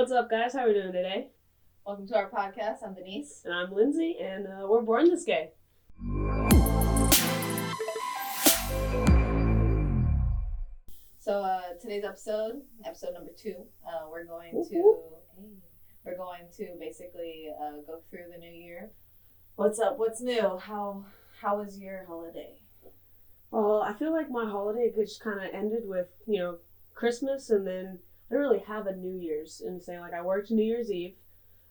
What's up, guys? How are we doing today? Welcome to our podcast. I'm Denise. And I'm Lindsay, and we're Born This Gay. So today's episode number 2, we're going to basically go through the new year. What's up? What's new? How was your holiday? Well, I feel like my holiday just kind of ended with, Christmas, and then I didn't really have a New Year's. And say, I worked New Year's Eve.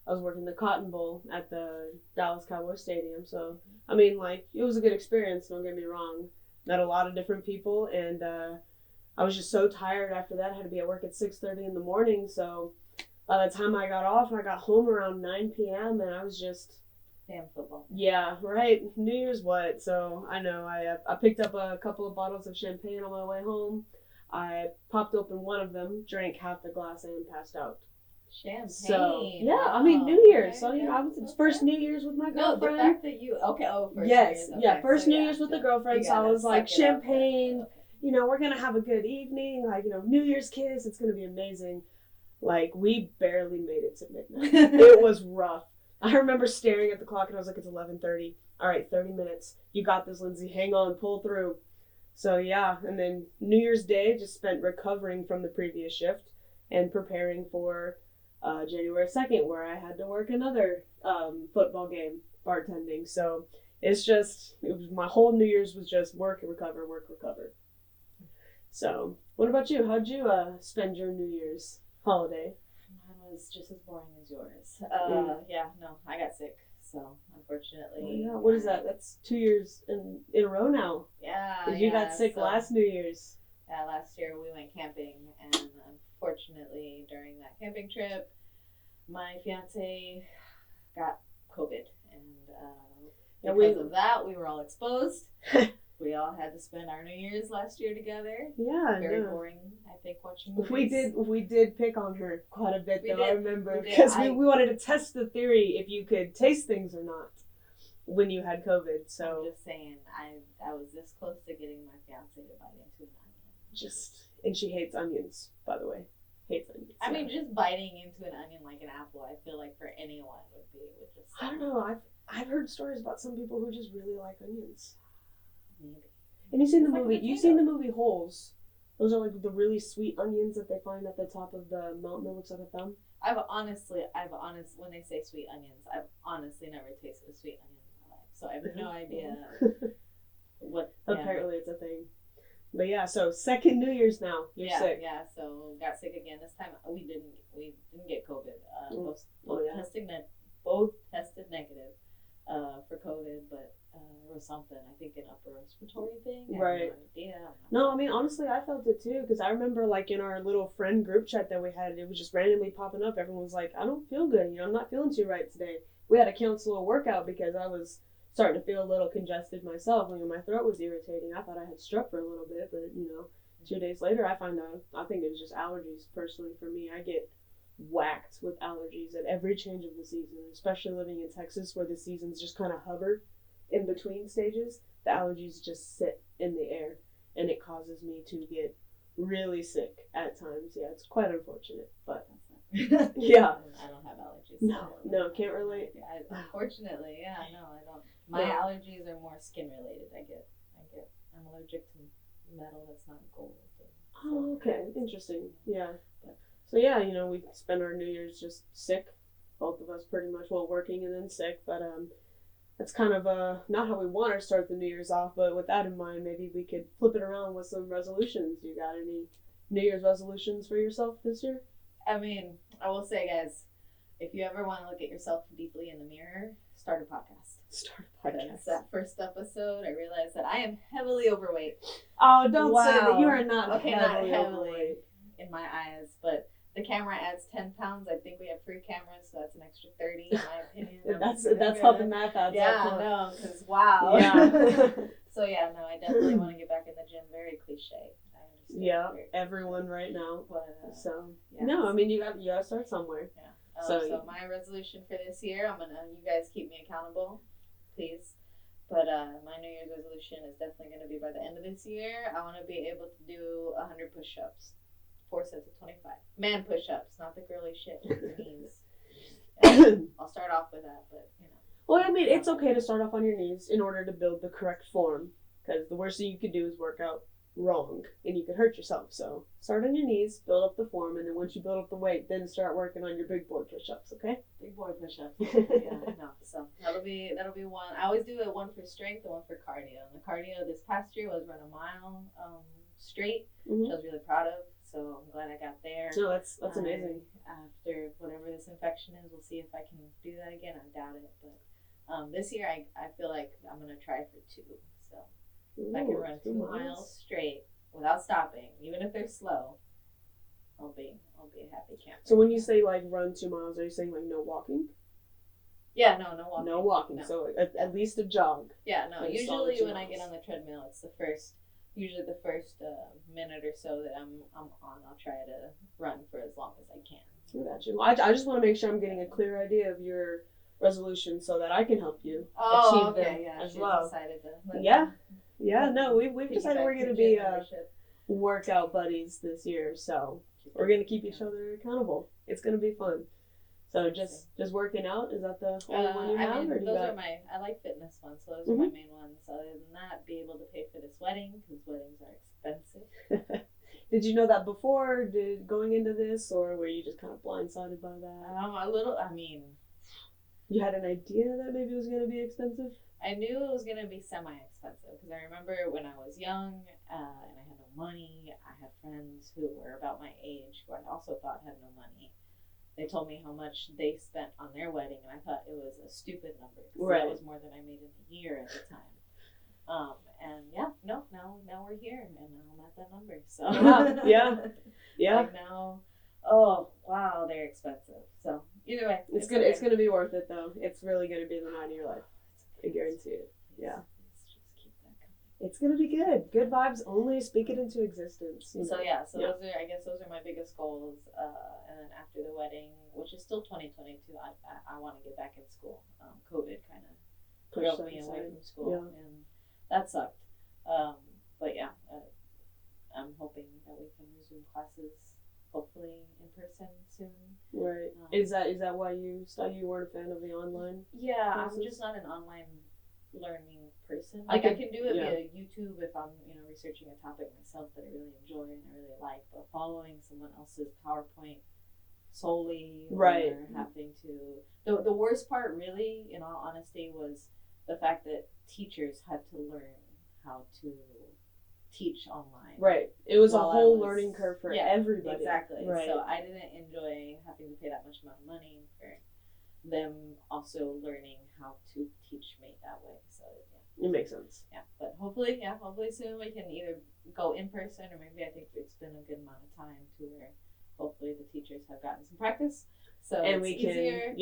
I was working the Cotton Bowl at the Dallas Cowboys Stadium. So, it was a good experience, don't get me wrong. Met a lot of different people, and I was just so tired after that. I had to be at work at 6:30 in the morning. So, by the time I got off, I got home around 9 p.m., and I was just... Damn football. Yeah, right. New Year's what? So, I know. I picked up a couple of bottles of champagne on my way home. I popped open one of them, drank half the glass, and passed out. Champagne. So, yeah, New Year's. So, it's first New Year's with my girlfriend. No, the fact that you... Okay, first yes, New Year's. Okay. First New Year's with the girlfriend. So, I was like, champagne, okay. We're going to have a good evening. New Year's kiss. It's going to be amazing. We barely made it to midnight. It was rough. I remember staring at the clock, and I was like, it's 11:30. All right, 30 minutes. You got this, Lindsay. Hang on, pull through. So, yeah, and then New Year's Day just spent recovering from the previous shift and preparing for January 2nd, where I had to work another football game, bartending. So, my whole New Year's was just work and recover, work, recover. So, what about you? How'd you spend your New Year's holiday? Mine was just as boring as yours. I got sick. So, unfortunately... Oh, yeah. What is that? That's 2 years in a row now. Yeah. Because you got sick last New Year's. Yeah, last year we went camping, and unfortunately, during that camping trip, my fiance got COVID. And because of that, we were all exposed. We all had to spend our New Year's last year together. Yeah, very boring. I think watching movies. We did pick on her quite a bit, though. I remember because we wanted to test the theory if you could taste things or not when you had COVID. So I'm just saying, I was this close to getting my fiance to bite into an onion. And she hates onions, by the way. Hates onions. I mean, just biting into an onion like an apple, I feel like for anyone would just. I don't know. I've heard stories about some people who just really like onions. Maybe. And you've seen the movie Holes. Those are the really sweet onions that they find at the top of the mountain that looks like a thumb. I've honestly, when they say sweet onions, I've honestly never tasted a sweet onion in my life. So I have no idea what. Apparently it's a thing. But yeah, so second New Year's now. You're sick. Yeah, so got sick again. This time we didn't get COVID. Both tested negative for COVID, but or something. I think an upper respiratory thing. Right. No, honestly, I felt it too, because I remember in our little friend group chat that we had, it was just randomly popping up. Everyone was like, I don't feel good. I'm not feeling too right today. We had to cancel a workout because I was starting to feel a little congested myself. My throat was irritating. I thought I had strep for a little bit, but 2 days later I find out, I think it was just allergies. Personally, for me, I get whacked with allergies at every change of the season, especially living in Texas where the seasons just kind of hover in between stages. The allergies just sit in the air, and it causes me to get really sick at times. Yeah, it's quite unfortunate, but yeah. I don't have allergies. No, can't relate. Unfortunately, yeah, no, I don't. My allergies are more skin related. I'm allergic to metal that's not gold. Oh, okay, interesting. Yeah. So yeah, we spend our New Year's just sick, both of us pretty much, working and then sick, but that's kind of not how we want to start the New Year's off, but with that in mind, maybe we could flip it around with some resolutions. You got any New Year's resolutions for yourself this year? I will say, guys, if you ever want to look at yourself deeply in the mirror, start a podcast. Because that first episode, I realized that I am heavily overweight. Oh, don't say that. You are not heavily not heavily in my eyes, but the camera adds 10 pounds. I think we have free cameras, so that's an extra 30 in my opinion. that's how the math adds up. Yeah, no, because wow. Yeah. So yeah, no, I definitely want to get back in the gym. Very cliche. I understand. Yeah, everyone right now. But yeah. No, you gotta start somewhere. Yeah. So my resolution for this year, you guys keep me accountable, please. But my New Year's resolution is definitely going to be by the end of this year. I want to be able to do 100 push-ups. 4 sets of 25. Man push-ups, not the girly shit with your knees. And I'll start off with that, but you know. Well, I mean, it's okay to start off on your knees in order to build the correct form, because the worst thing you could do is work out wrong, and you could hurt yourself. So start on your knees, build up the form, and then once you build up the weight, then start working on your big boy push-ups. Okay? Big boy push-ups. Yeah, no. So that'll be one. I always do one for strength and one for cardio. And the cardio this past year was run a mile straight, which I was really proud of. So I'm glad I got there. No, that's amazing. After whatever this infection is, we'll see if I can do that again. I doubt it, but this year I feel like I'm gonna try for 2. So if I can run 2 miles straight without stopping, even if they're slow, I'll be a happy camper. So when you say like run 2 miles, are you saying like no walking? Yeah, no walking. No walking. No. So at least a jog. Yeah, no. Usually when I get on the treadmill, it's the first minute or so that I'm on. I'll try to run for as long as I can. I got you. Well, I just want to make sure I'm getting a clear idea of your resolution so that I can help you achieve them as well. Yeah. No, we've decided we're going to be workout buddies this year, so we're going to keep each other accountable. It's going to be fun. So just working out, is that the only one you have? Or those are I like fitness ones, so those are my main ones. Other than that, be able to pay for this wedding, because weddings are expensive. Did you know that before, going into this, or were you just kind of blindsided by that? A little, I mean. You had an idea that maybe it was going to be expensive? I knew it was going to be semi-expensive, because I remember when I was young, and I had no money, I had friends who were about my age, who I also thought had no money. They told me how much they spent on their wedding, and I thought it was a stupid number. Right. That was more than I made in a year at the time. And now we're here, and now I'm at that number. So yeah. Like now, oh wow, they're expensive. So either way, it's gonna be worth it though. It's really gonna be the night of your life. I guarantee it. Yeah. Let's just keep that coming. It's gonna be good. Good vibes only. Speak it into existence. So those are my biggest goals. And then after the wedding, which is still 2022, I want to get back in school. COVID kind of pushed me away from school, and that sucked. But yeah, I'm hoping that we can resume classes, hopefully in person soon. Right. Is that why you weren't a fan of the online? Yeah, classes? I'm just not an online learning person. I can do it via YouTube if I'm researching a topic myself that I really enjoy and I really like, but following someone else's PowerPoint solely, or having to the worst part really, in all honesty, was the fact that teachers had to learn how to teach online. Right. It was a whole learning curve for everybody. Exactly. Right. So I didn't enjoy having to pay that much amount of money for them also learning how to teach me that way. So it makes sense. Yeah. But hopefully soon we can either go in person, or maybe I think it's been a good amount of time to where hopefully the teachers have gotten some practice. So and it's easier.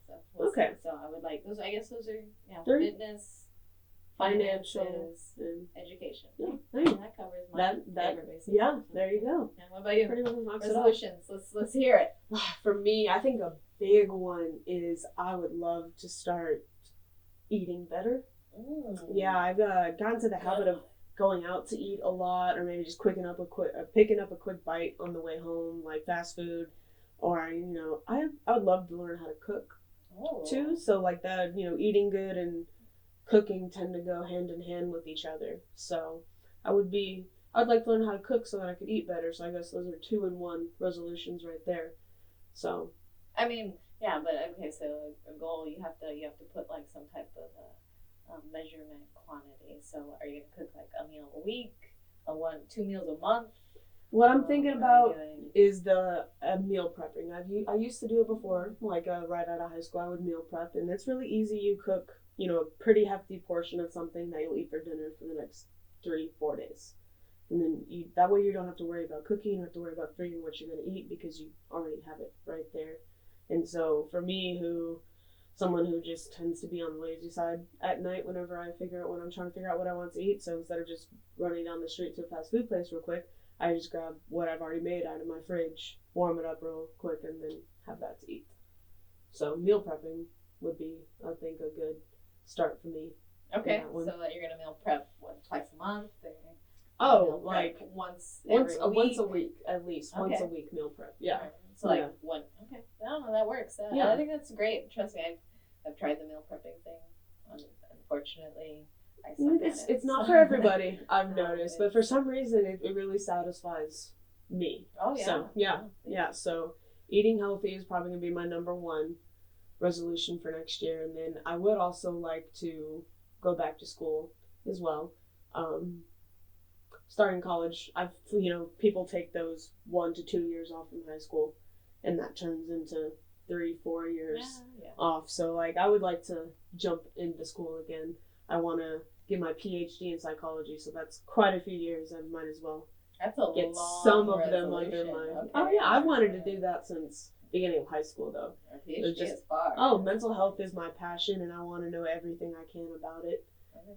So see. So I would like those. I guess those are fitness, finances, and education. Yeah, that covers my favorite basic. Yeah, there you go. Yeah, what about you? Resolutions. Let's hear it. For me, I think a big one is I would love to start eating better. Yeah, I've gotten to the habit of going out to eat a lot, or maybe just picking up a quick bite on the way home, like fast food, or I would love to learn how to cook too. So like that, eating good and cooking tend to go hand in hand with each other. So I'd like to learn how to cook so that I could eat better. So I guess those are 2-in-1 resolutions right there. So I mean, yeah, but okay, so a goal you have to put like some type of measurement quantity. So are you gonna cook like a meal a week, 2 meals a month? What I'm thinking about is the meal prepping. I used to do it before, like right out of high school. I would meal prep, and it's really easy. You cook, a pretty hefty portion of something that you'll eat for dinner for the next 3-4 days, and then that way you don't have to worry about cooking. You don't have to worry about figuring what you're going to eat because you already have it right there. And so for me, someone who just tends to be on the lazy side at night when I'm trying to figure out what I want to eat, so instead of just running down the street to a fast food place real quick, I just grab what I've already made out of my fridge, warm it up real quick, and then have that to eat. So meal prepping would be, I think, a good start for me. Okay, so that you're going to meal prep, twice a month? Oh, meal prep? like once once week? a week at least. Once a week meal prep. Yeah. Right. So like one. Okay. I don't know. That works. I think that's great. Trust me, I've tried the meal prepping thing. Unfortunately, I suck at it. It's not for everybody. I've noticed, but for some reason, it really satisfies me. Oh yeah. So yeah. So eating healthy is probably gonna be my number one resolution for next year, and then I would also like to go back to school as well. Starting college, people take those 1 to 2 years off from high school, and that turns into 3-4 years off. So like I would like to jump into school again. I want to get my PhD in psychology, so that's quite a few years. I might as well get some of them under my. Okay. Oh yeah, I wanted to do that since beginning of high school though. Our PhD is far. Oh, mental health is my passion, and I want to know everything I can about it.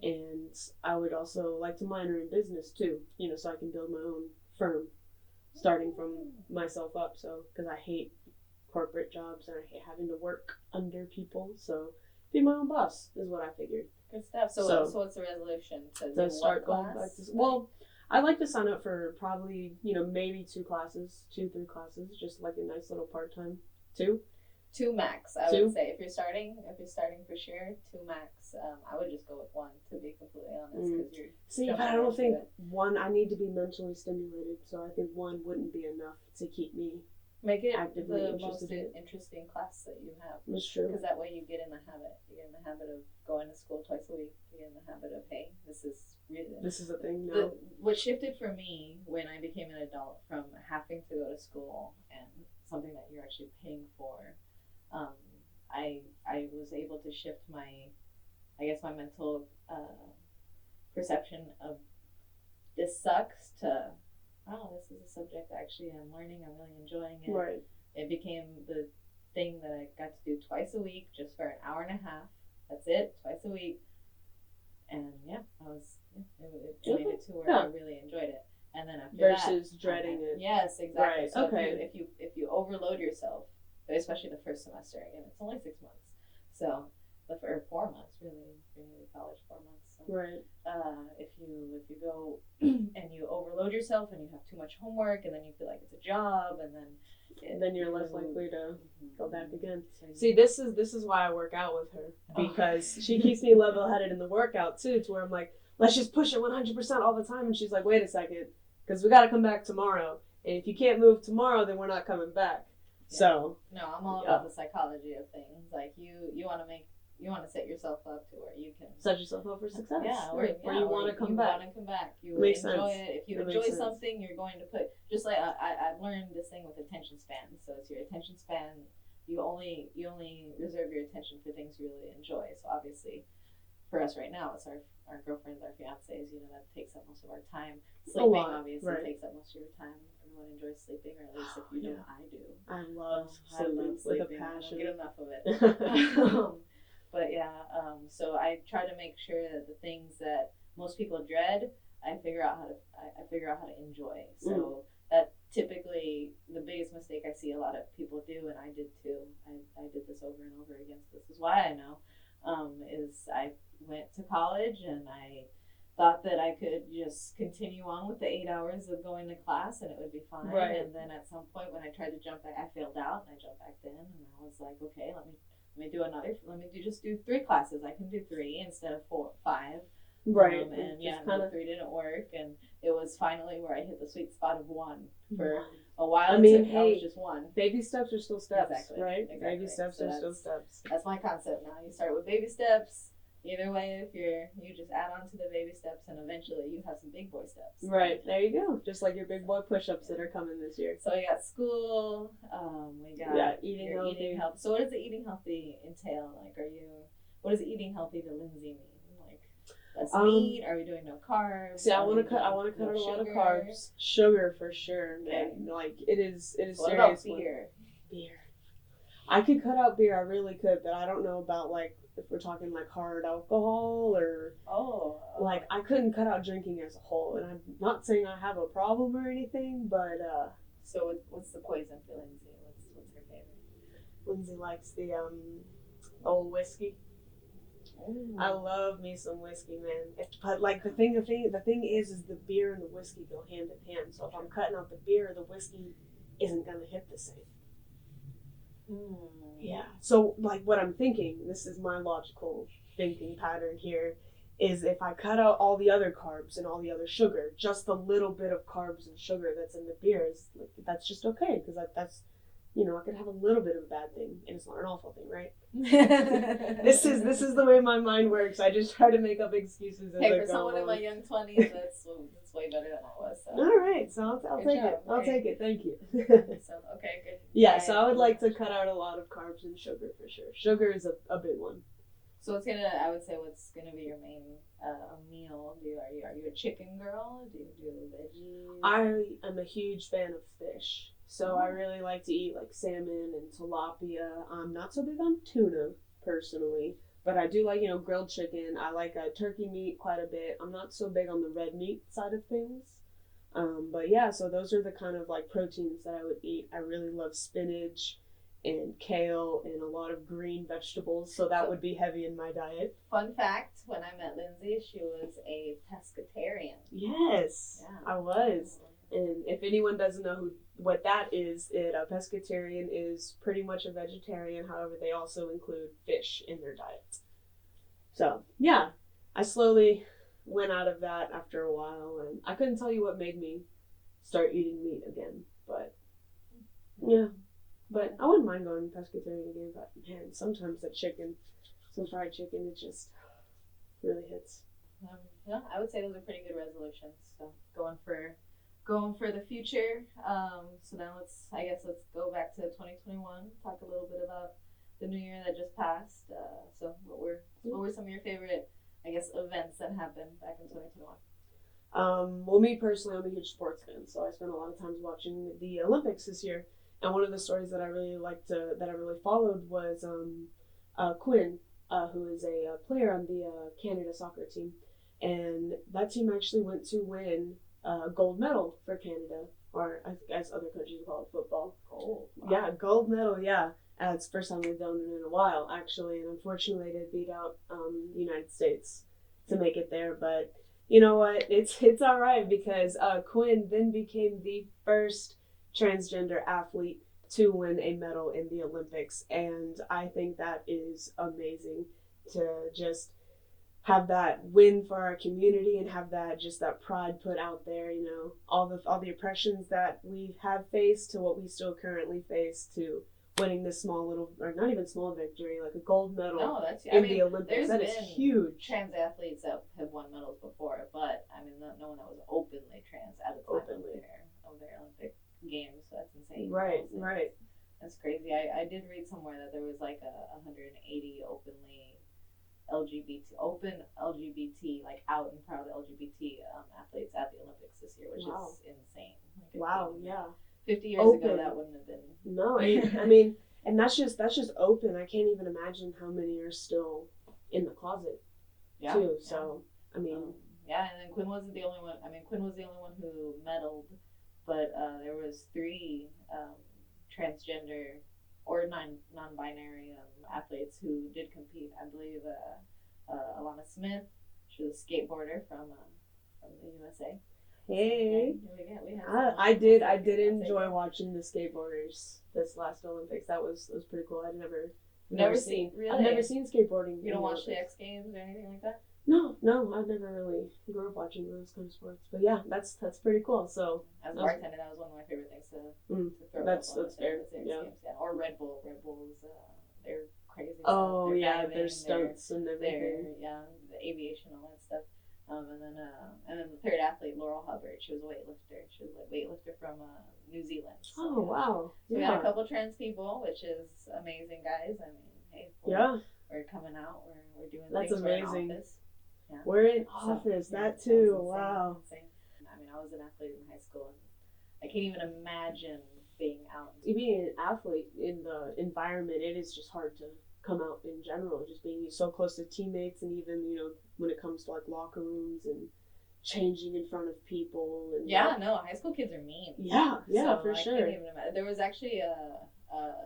And I would also like to minor in business too, so I can build my own firm, starting from myself up. So, because I hate corporate jobs and I hate having to work under people, so be my own boss is what I figured. Good stuff. So what's the resolution? To start going back to well, I'd like to sign up for probably maybe 2-3 classes, just like a nice little part-time. 2 max, I would say. If you're starting for sure, 2 max. I would just go with 1, to be completely honest, because you're. But I don't think 1. I need to be mentally stimulated, so I think 1 wouldn't be enough to keep me. Make it actively the most interesting class that you have. That's true. Because that way you get in the habit. You get in the habit of going to school twice a week. You get in the habit of, hey, this is a thing now. What shifted for me when I became an adult from having to go to school and something that you're actually paying for. I was able to shift my mental perception of this sucks to, this is a subject actually I'm learning, I'm really enjoying it. Right. It became the thing that I got to do twice a week, just for an hour and a half. That's it, twice a week. And it made it to where I really enjoyed it. And then after versus dreading it. Yes, exactly. Right. So okay. if you overload yourself, especially the first semester, again, it's only 6 months. So for 4 months, really college 4 months. So, right. If you go and you overload yourself and you have too much homework and then you feel like it's a job and then you're less likely to go back again. See, this is why I work out with her, because she keeps me level-headed in the workout too, to where I'm like, let's just push it 100% all the time, and she's like, wait a second, because we got to come back tomorrow, and if you can't move tomorrow, then we're not coming back. Yeah. So no, I'm all about the psychology of things. Like you want to set yourself up to where you can set yourself up for success. Yeah, where you want to come back. You Makes enjoy sense. It. If you enjoy something, you're going to put, just like I've learned this thing with attention span. So it's your attention span. You only reserve your attention for things you really enjoy. So obviously, for us right now, it's our girlfriends, our fiancés. That takes up most of our time. Sleeping obviously takes up most of your time. Everyone enjoys sleeping, or at least if you do, I do. I love sleeping with a passion. I don't get enough of it. But so I try to make sure that the things that most people dread, I figure out how to enjoy. So that typically the biggest mistake I see a lot of people do, and I did too. I did this over and over again. So this is why I know. Is I went to college and I thought that I could just continue on with the 8 hours of going to class and it would be fine. Right. And then at some point when I tried to jump back, I failed out and I jumped back in and I was like, okay, let me just do 3 classes. I can do 3 instead of 4, 5. Right. And 3 didn't work, and it was finally where I hit the sweet spot of 1 for a while. I mean, I was just 1. Baby steps are still steps, exactly, right? Exactly. Baby steps are still steps. That's my concept now. You start with baby steps. Either way, if you just add on to the baby steps, and eventually you have some big boy steps. Right, there you go. Just like your big boy push-ups that are coming this year. So we got school. We got eating healthy. So what does the eating healthy entail? Like, what does eating healthy to Lindsay mean? Like, less meat? Are we doing no carbs? See, I want to cut out a lot of carbs. Sugar for sure, man. Okay. Like it is what serious. What about beer? Beer. I could cut out beer. I really could, but I don't know about like if we're talking like hard alcohol or like I couldn't cut out drinking as a whole. And I'm not saying I have a problem or anything, but So what's the poison for Lindsay? What's her favorite? Lindsay likes the old whiskey. Ooh. I love me some whiskey, man. But like the thing is the beer and the whiskey go hand in hand. So if I'm cutting out the beer, the whiskey isn't gonna hit the same. Yeah. So like what I'm thinking, this is my logical thinking pattern here, is if I cut out all the other carbs and all the other sugar, just the little bit of carbs and sugar that's in the beer is like, that's just okay, because that's, you know, I could have a little bit of a bad thing and it's not an awful thing, right? This is the way my mind works. I just try to make up excuses as I go for someone along. in my young 20s, that's way better than I was. So. All right, so I'll take job. it. I'll take it. Thank you. So okay, good. Yeah, so I would like to cut out a lot of carbs and sugar for sure. Sugar is a big one. So what's gonna be your main meal? Are you a chicken girl? Do you do veggies? I am a huge fan of fish. So I really like to eat like salmon and tilapia. I'm not so big on tuna personally, but I do like, you know, grilled chicken. I like turkey meat quite a bit. I'm not so big on the red meat side of things. But yeah, so those are the kind of like proteins that I would eat. I really love spinach and kale and a lot of green vegetables. So that would be heavy in my diet. Fun fact, when I met Lindsay, she was a pescatarian. Yes, yeah. I was. And if anyone doesn't know what that is, a pescatarian is pretty much a vegetarian. However, they also include fish in their diet. So, yeah, I slowly went out of that after a while. And I couldn't tell you what made me start eating meat again. But, yeah. But I wouldn't mind going pescatarian again. But, man, sometimes that chicken, some fried chicken, it just really hits. Yeah, I would say those are pretty good resolutions. So, going for the future. So now let's go back to 2021. Talk a little bit about the new year that just passed. So what were some of your favorite, I guess, events that happened back in 2021? Well, me personally, I'm a huge sports fan, so I spent a lot of times watching the Olympics this year. And one of the stories that I really that I really followed was Quinn, who is a player on the Canada soccer team, and that team actually went to win gold medal for Canada, or as other countries call it, football. Gold. Wow. Yeah, gold medal. Yeah, it's the first time they've done it in a while, actually, and unfortunately they beat out the United States to make it there. But you know what? It's all right, because Quinn then became the first transgender athlete to win a medal in the Olympics, and I think that is amazing to just have that win for our community and have that pride put out there, you know, all the oppressions that we have faced to what we still currently face, to winning this small little, or not even small victory, like a gold medal the Olympics. That is huge. Trans athletes that have won medals before, but I mean, no one that was openly trans at the time of their Olympic games. So that's insane. Right. That's crazy. I did read somewhere that there was like 180 openly LGBT, like out and proud LGBT athletes at the Olympics this year, which is insane. Like, yeah. 50 years ago, that wouldn't have been. No, I mean, and that's just open. I can't even imagine how many are still in the closet, too. Yeah. So, I mean. And then Quinn wasn't the only one. I mean, Quinn was the only one who medaled, but there was 3 transgender or non-binary athletes who did compete. I believe Alana Smith, she was a skateboarder from the USA. Hey, so I did enjoy watching the skateboarders this last Olympics. That was pretty cool. I've never seen skateboarding. You don't watch the X Games or anything like that? No, I've never really grew up watching those kind of sports. But yeah, that's pretty cool. So as a bartender, that was one of my favorite things to throw. That's fair. Yeah. Or Red Bull. Red Bull is they're crazy. Oh stuff. Yeah, their stunts and everything. The aviation, all that stuff. And then the third athlete, Laurel Hubbard, she was a weightlifter. She was a weightlifter from New Zealand. So, oh wow! So we got a couple trans people, which is amazing, guys. I mean, hey, we're coming out. We're doing that's things. Amazing. We're in office. Yeah. We're in office. That too. Wow. Insane. I mean, I was an athlete in high school, and I can't even imagine being out. Being an athlete in the environment, it is just hard to come out in general, just being so close to teammates, and even, you know, when it comes to like locker rooms and changing in front of people. And high school kids are mean. For sure. Can't even imagine. There was actually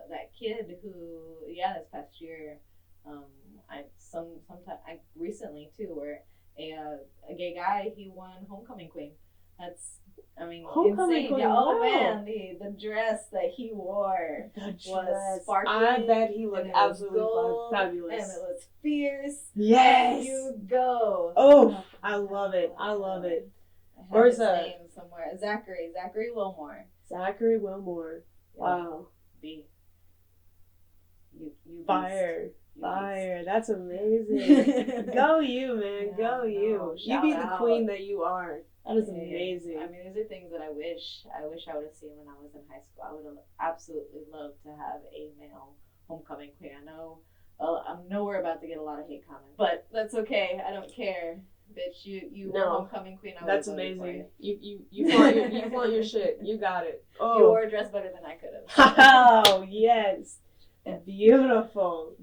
that kid who this past year I recently too, where a gay guy, he won homecoming queen. That's, I mean, Homecoming insane. queen, Yeah, oh wow. man, the dress that he wore was sparkling. I bet he looked absolutely fabulous. And it was fierce. Yes. You go. Oh, I love it. I love it. Where's his name somewhere? Zachary Wilmore. Zachary Wilmore. Yeah. Wow. B. You Fire. beast. Fire. That's amazing. Go you, man. Yeah, Go you. You be the queen that you are. That is amazing. I mean, these are things that I wish I would have seen when I was in high school. I would have absolutely loved to have a male homecoming queen. I know I'm nowhere about to get a lot of hate comments, but that's okay. I don't care. Bitch, you were homecoming queen. That's amazing. You flaunt your shit. You got it. Oh, you wore a dress better than I could have. Oh yes, beautiful.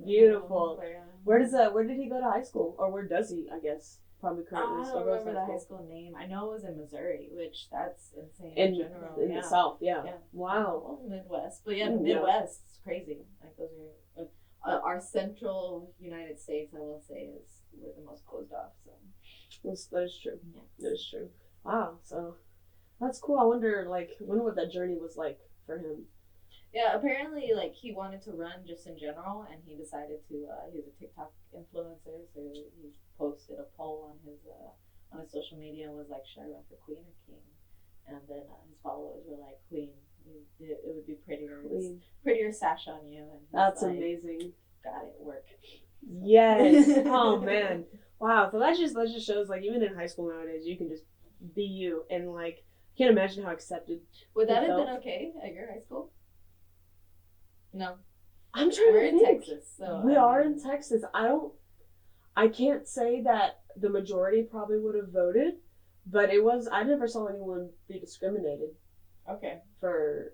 Where did he go to high school, or where does he? I guess probably currently. I don't remember the high school name. I know it was in Missouri, which that's insane in general. In the South, yeah. Wow. Well, Midwest, but the Midwest is crazy. Like those are our central United States. I will say we're the most closed off. So. That is true. Yeah. That is true. Wow. So that's cool. I wonder what that journey was like for him. Yeah, apparently he wanted to run just in general, and he decided to. He's a TikTok influencer, so he posted a poll on his social media and was like, "Should I run for queen or king?" And then his followers were like, "Queen. It would be prettier. Prettier sash on you." And that's amazing. Got it. Work. Yes. Oh man. Wow, so that just shows even in high school nowadays you can just be you, and can't imagine how accepted. Would that have been okay at your high school? No. I'm trying to think. We're in Texas, so we are in Texas. I can't say that the majority probably would have voted, but I never saw anyone be discriminated. Okay. For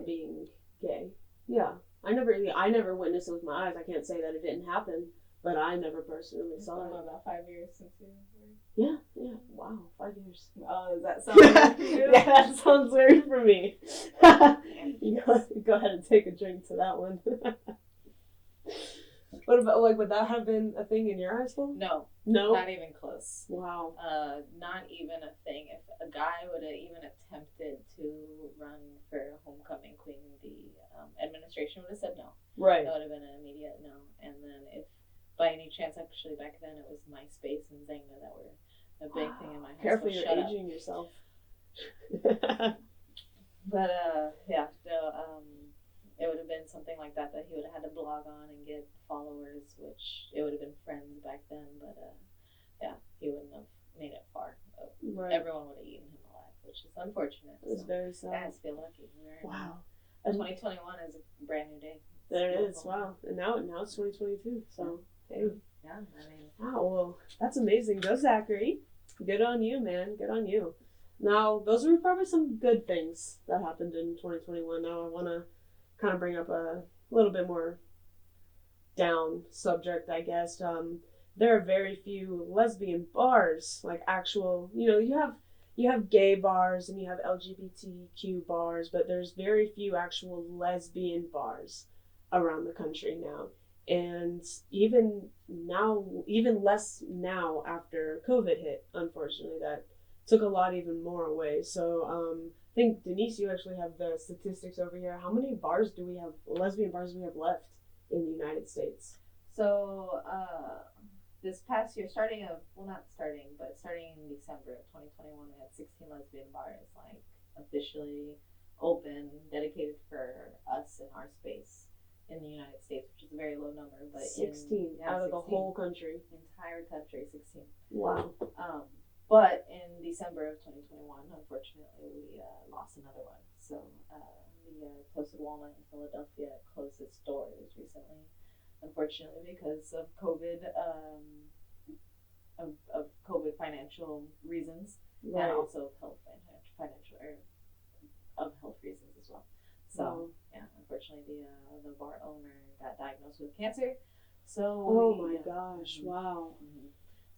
being gay. Yeah. I never witnessed it with my eyes. I can't say that it didn't happen. But I never personally saw it. About 5 years since you were. Yeah. Wow, 5 years. Oh, does that sound weird for you? Yeah, that sounds weird for me. You go ahead and take a drink to that one. What about would that have been a thing in your high school? No. Not even close. Wow. Not even a thing. If a guy would have even attempted to run for homecoming queen, the administration would have said no. Right. That would have been an immediate no. And then if by any chance, actually back then it was MySpace and Zynga that were a big thing in my high Careful, school. you're aging yourself. But it would have been something like that he would have had to blog on and get followers, which it would have been friends back then. But he wouldn't have made it far. Right. Everyone would have eaten him alive, which is unfortunate. It's very sad. Guys feel lucky. Wow. 2021 is a brand new day. There it is. Wow. And now it's 2022. So. Hey. Yeah, wow, well, that's amazing. Go Zachary. Good on you, man. Good on you. Now, those were probably some good things that happened in 2021. Now, I want to kind of bring up a little bit more down subject, I guess. There are very few lesbian bars, actual, you have gay bars and you have LGBTQ bars, but there's very few actual lesbian bars around the country now. And even less now after COVID hit, unfortunately, that took a lot even more away. So I think, Denise, you actually have the statistics over here. How many lesbian bars do we have left in the United States? So this past year, starting in December of 2021, we had 16 lesbian bars, officially open, dedicated for us in our space. In the United States, which is a very low number, but 16 out of the whole country. Entire country, 16. Wow. But in December of 2021, unfortunately, we lost another one. So the Toasted Walnut in Philadelphia closed its doors recently, unfortunately, because of COVID, of COVID financial reasons, and also of health reasons as well. So unfortunately, the bar owner got diagnosed with cancer. So gosh, wow. Mm-hmm.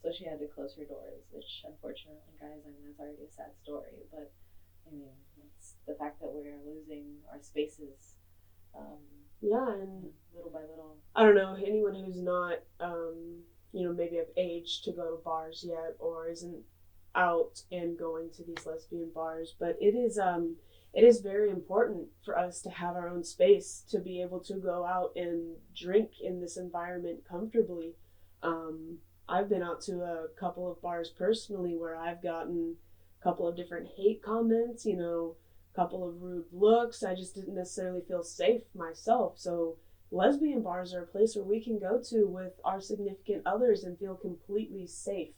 So she had to close her doors, which unfortunately, guys, that's already a sad story. But it's the fact that we're losing our spaces. And little Little by little. I don't know, anyone who's not, maybe of age to go to bars yet or isn't out and going to these lesbian bars, but it is very important for us to have our own space to be able to go out and drink in this environment comfortably. I've been out to a couple of bars personally where I've gotten a couple of different hate comments, a couple of rude looks. I just didn't necessarily feel safe myself. So lesbian bars are a place where we can go to with our significant others and feel completely safe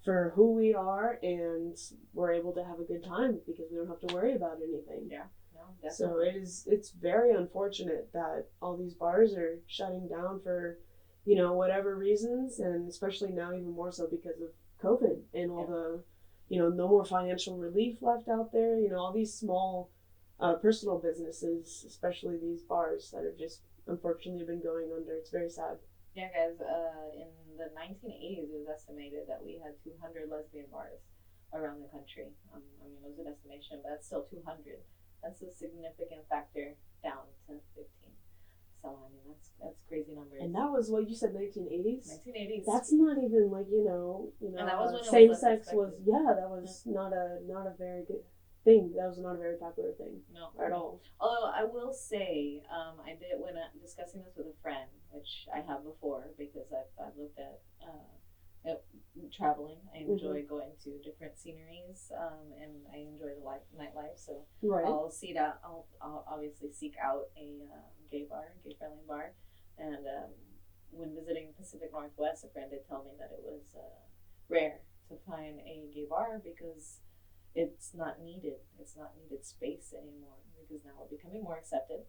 for who we are, and we're able to have a good time because we don't have to worry about anything. Yeah, no, definitely. So it's very unfortunate that all these bars are shutting down for, whatever reasons, and especially now even more so because of COVID and all the, no more financial relief left out there. All these small personal businesses, especially these bars that have just unfortunately been going under. It's very sad. Yeah, guys, in the 1980s, it was estimated that we had 200 lesbian bars around the country. It was an estimation, but that's still 200. That's a significant factor down to 15. So, that's crazy numbers. And that was what you said, 1980s? 1980s. That's not even like, and that was when same sex was, that was not a very good thing. That was not a very popular thing. No. At all. Although I will say, I did, when discussing this with a friend, which I have before because I've looked at traveling. I enjoy going to different sceneries, and I enjoy the nightlife. So right. I'll obviously seek out a gay-friendly bar. And when visiting the Pacific Northwest, a friend did tell me that it was rare to find a gay bar because it's not needed. It's not needed space anymore because now we're becoming more accepted.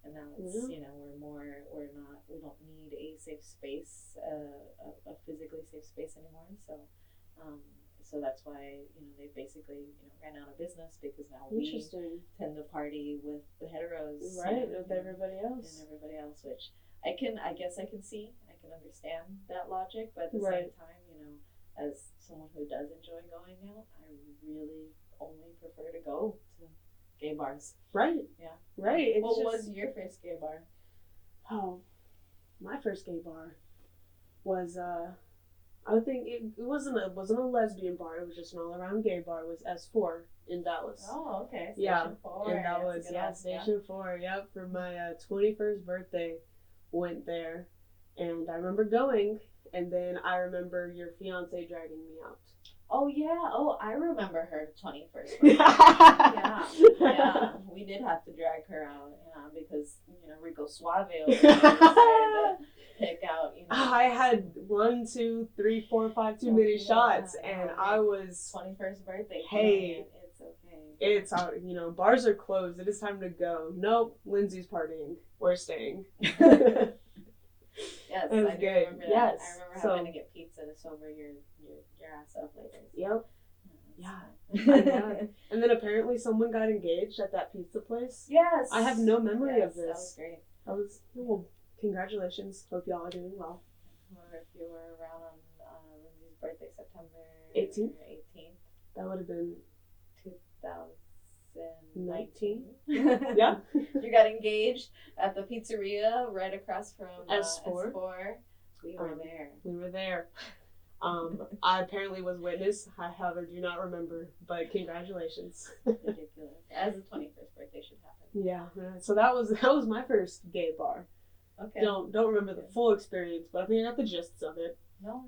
And now it's, we don't need a safe space, a physically safe space anymore. So that's why, they basically, ran out of business because now we tend to party with the heteros. Right, with everybody else. And everybody else, which I guess I can see, I can understand that logic, but at the right. same time, as someone who does enjoy going out, I really only prefer to go to gay bars. Right. Yeah. Right. What was your first gay bar? Oh, my first gay bar was I think it wasn't a lesbian bar. It was just an all around gay bar. It was S4 in Dallas. Oh, okay. Station 4. And that was Station 4. Yep. For my 21st birthday, went there, and I remember going, and then I remember your fiance dragging me out. Oh, yeah. Oh, I remember her 21st birthday. Yeah. We did have to drag her out, because, Rico Suave over there decided to pick out, I had 1, 2, 3, 4, 5 too many shots, and I was 21st birthday. Hey, it's okay. It's out. Bars are closed. It is time to go. Nope, Lindsay's partying. We're staying. Yes, I do remember that. Yes. I remember having to get pizza to sober your ass up later. Yep. Yeah. And then apparently someone got engaged at that pizza place. Yes. I have no memory of this. That was great. Well, congratulations. Hope y'all are doing well. I wonder if you were around on Lindsay's birthday, September 18th. That would have been 2019. Yeah. You got engaged at the pizzeria right across from S4. We were there. I apparently was witness. I, however, do not remember, but congratulations. Ridiculous. As a 21st birthday should happen. Yeah. So that was my first gay bar. Okay. Don't remember the full experience, but I got the gists of it. No.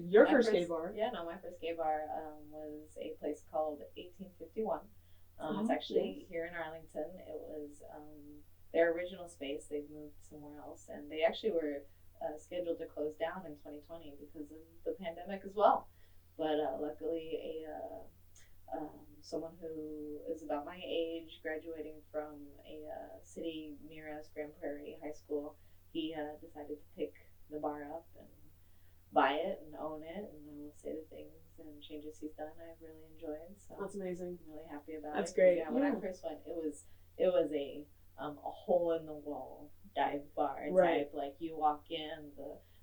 Your first gay bar. Yeah, no, my first gay bar was a place called 1851. It's actually here in Arlington. It was their original space. They've moved somewhere else, and they actually were scheduled to close down in 2020 because of the pandemic as well. But luckily, someone who is about my age, graduating from a city near us, Grand Prairie High School, he decided to pick the bar up and buy it and own it, and I will say the things and changes he's done I've really enjoyed. So that's amazing. I'm really happy about it. That's great. Yeah, when I first went, it was a a hole in the wall dive bar Right. type. Like you walk in,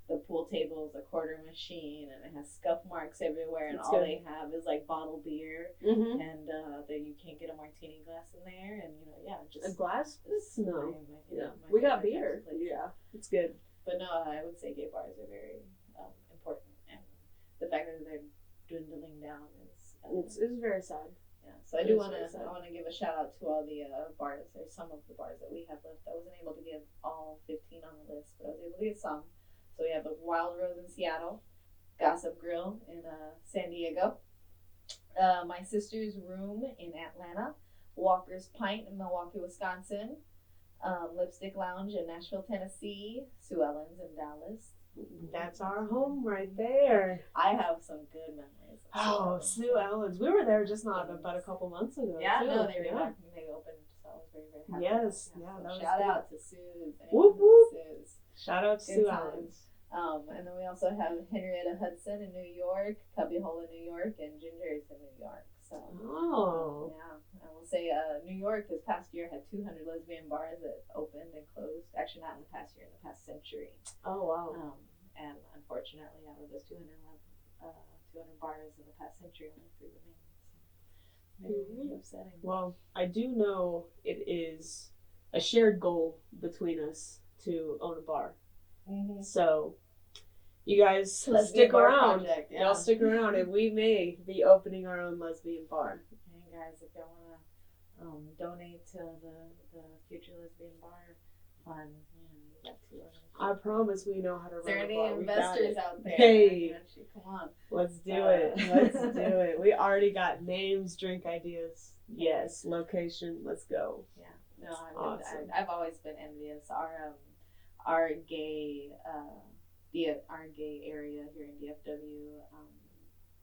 the pool table is a quarter machine, and it has scuff marks everywhere, and That's all good. they have is like bottled beer, Mm-hmm. and then you can't get a martini glass in there, and just A glass? No. yeah, We got favorite beer. place. Yeah, it's good. But no, I would say gay bars are very important, and the fact that they're dwindling down is It's very sad. yeah. So I want to give a shout out to all the bars. There's some of the bars that we have left. I wasn't able to get all 15 on the list, but I was able to get some. So we have a Wild Rose in Seattle, Gossip Grill in San Diego, My Sister's Room in Atlanta, Walker's Pint in Milwaukee, Wisconsin, Lipstick Lounge in Nashville, Tennessee, Sue Ellen's in Dallas. That's our home right there. I have some good memories. Oh, Sue Ellen's. We were there just not about a couple months ago. Yeah, too. no, they opened, so I was very, very happy. Yes, yeah, yeah, so that was shout good. out to Sue's. Whoop, whoop. Sue's. Shout out to Good Sue times. Ellen's. And then we also have Henrietta Hudson in New York, Cubbyhole in New York, and Ginger's in New York. So, yeah, I will say New York this past year had 200 lesbian bars that opened and closed. Actually, not in the past year, in the past century. Oh, wow. And unfortunately, out of those 200 bars in the past century, only 3 remain. So, very upsetting. Well, I do know it is a shared goal between us to own a bar. Mm-hmm. So, you guys Lesbian stick Bar around. Project, yeah. Y'all stick around, and we may be opening our own lesbian bar. And guys, if y'all want to donate to the Future Lesbian Bar Fund, you got to. I promise we know how to Is run there a any bar. investors out there? Hey. Come on. Let's do it. Let's do it. We already got names, drink ideas. Yes, location. Let's go. Yeah. No, Awesome. I've always been envious. Our gay area here in DFW,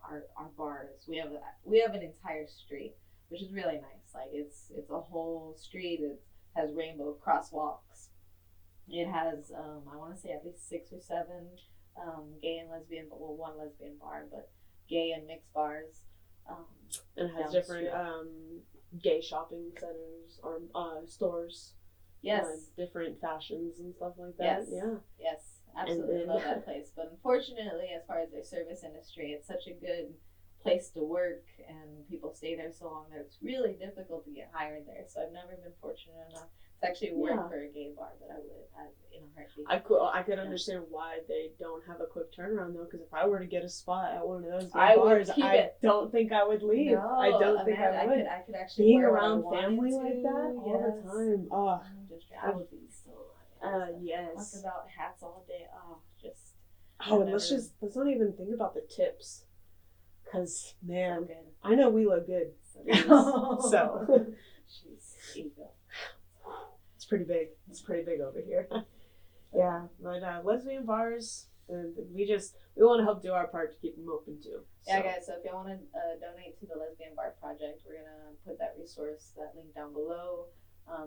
our bars. We have an entire street, which is really nice. Like it's a whole street. It has rainbow crosswalks. It has I want to say at least 6 or 7 gay and lesbian, but one lesbian bar, but gay and mixed bars. And it has different gay shopping centers or stores. Yes. Different fashions and stuff like that. Yes. Yeah. Yes. Absolutely love that place. But unfortunately, as far as their service industry, it's such a good place to work and people stay there so long that it's really difficult to get hired there. So I've never been fortunate enough to actually work for a gay bar, but I would in a heartbeat. I could understand why they don't have a quick turnaround though, because if I were to get a spot at one of those gay I would bars, keep I it. don't think I would leave. No, I don't think I would. I could actually Being wear what I around wanted family to, like that all the time. Oh, I would be so. yes. Talk about hats all day. Oh, just. Oh, and let's not even think about the tips, cause man, So good. I know we look good, so She's ego. it's pretty big. It's pretty big over here. Yeah, but lesbian bars, we want to help do our part to keep them open too. Yeah, guys. So if y'all want to donate to the Lesbian Bar Project, we're gonna put that link down below.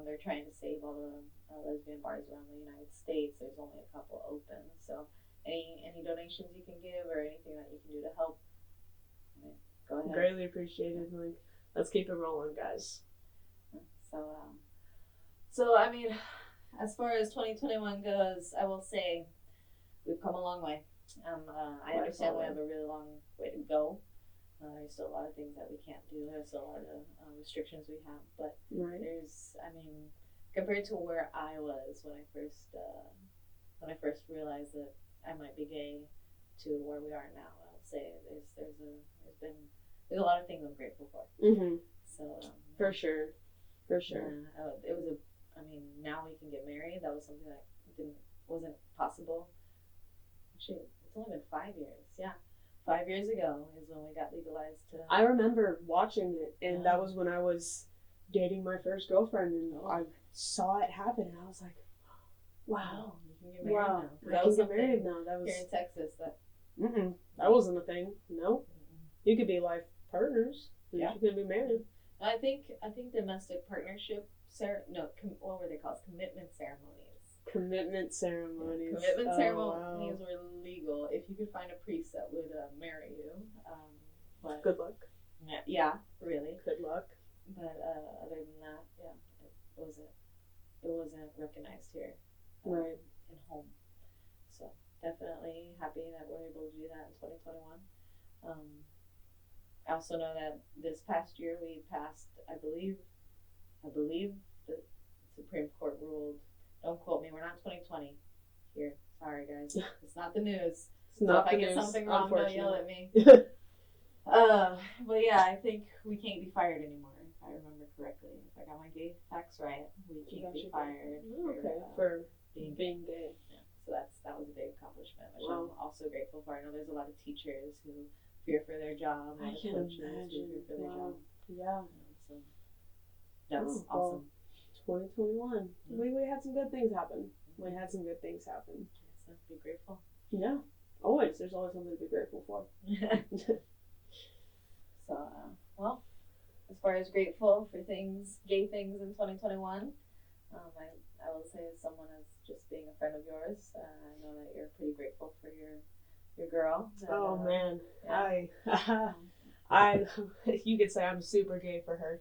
They're trying to save all the lesbian bars around the United States. There's only a couple open, so any donations you can give or anything that you can do to help, go ahead. Greatly appreciated. Like, let's keep it rolling, guys. So I mean, as far as 2021 goes, I will say we've come a long way. I understand we have a really long way to go. There's still a lot of things that we can't do. There's still a lot of restrictions we have, but compared to where I was when I first realized that I might be gay to where we are now, I'll say there's a lot of things I'm grateful for. Mm-hmm. So for sure. Now we can get married. That was something that wasn't possible. Actually, it's only been 5 years. Yeah. 5 years ago is when we got legalized to. I remember watching it, and that was when I was dating my first girlfriend, and I saw it happen, and I was like, "Wow, you can get married now." I can get married now." That was here in Texas. That wasn't a thing. No, you could be life partners. Yeah, you could be married. I think domestic partnership. What were they called? Commitment ceremonies. Commitment ceremonies. Commitment ceremonies were legal if you could find a priest that would marry you. But good luck. Yeah, really. Good luck. But other than that, yeah, it was it. it wasn't recognized here, right, in home. So definitely happy that we're able to do that in 2021. I also know that this past year we passed, I believe the Supreme Court ruled. Don't quote me. We're not 2020 here. Sorry, guys. It's not the news. it's not so if the I get news, something wrong, don't yell at me. But yeah, I think we can't be fired anymore. If I remember correctly, if I got my gay facts right, we can't be fired for being gay. Yeah. So that was a big accomplishment, which I'm also grateful for. I know there's a lot of teachers who fear for their job, I can imagine. who fear for their job. Yeah. So that's awesome. 2021. We had some good things happen. We had some good things happen. So be grateful. Yeah. Always. There's always something to be grateful for. So, well, as far as grateful for gay things in 2021, I will say as someone as just being a friend of yours, I know that you're pretty grateful for your girl. Oh man, yeah. I you could say I'm super gay for her.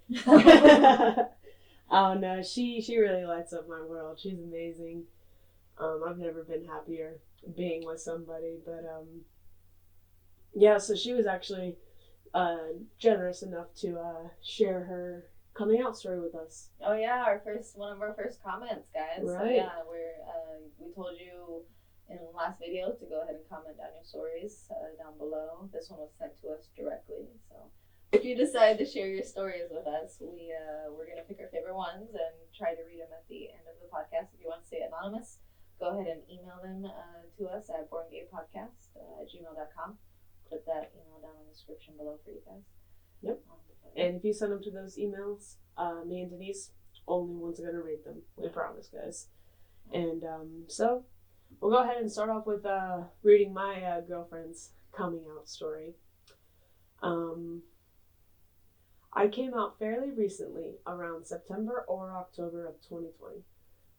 Oh no, she really lights up my world. She's amazing. I've never been happier being with somebody, but yeah. So she was actually generous enough to share her coming out story with us. Oh yeah, one of our first comments, guys. Right. So yeah, we told you in the last video to go ahead and comment down your stories down below. This one was sent to us directly, so if you decide to share your stories with us, we're gonna pick our favorite ones and try to read them at the end of the podcast. If you want to stay anonymous, go ahead and email them to us at borngaypodcast@gmail.com. Put that email down in the description below for you guys. Yep. And if you send them to those emails, me and Denise, only ones are going to read them. We promise, guys. And so we'll go ahead and start off with reading my girlfriend's coming out story. I came out fairly recently, around September or October of 2020.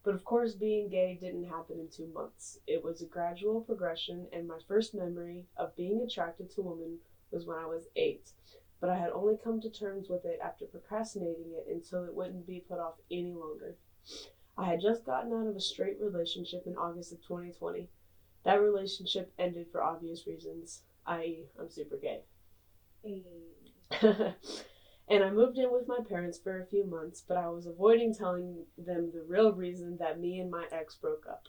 But of course, being gay didn't happen in 2 months. It was a gradual progression, and my first memory of being attracted to women was when I was 8. But I had only come to terms with it after procrastinating it until it wouldn't be put off any longer. I had just gotten out of a straight relationship in August of 2020. That relationship ended for obvious reasons, i.e. I'm super gay. And I moved in with my parents for a few months, but I was avoiding telling them the real reason that me and my ex broke up.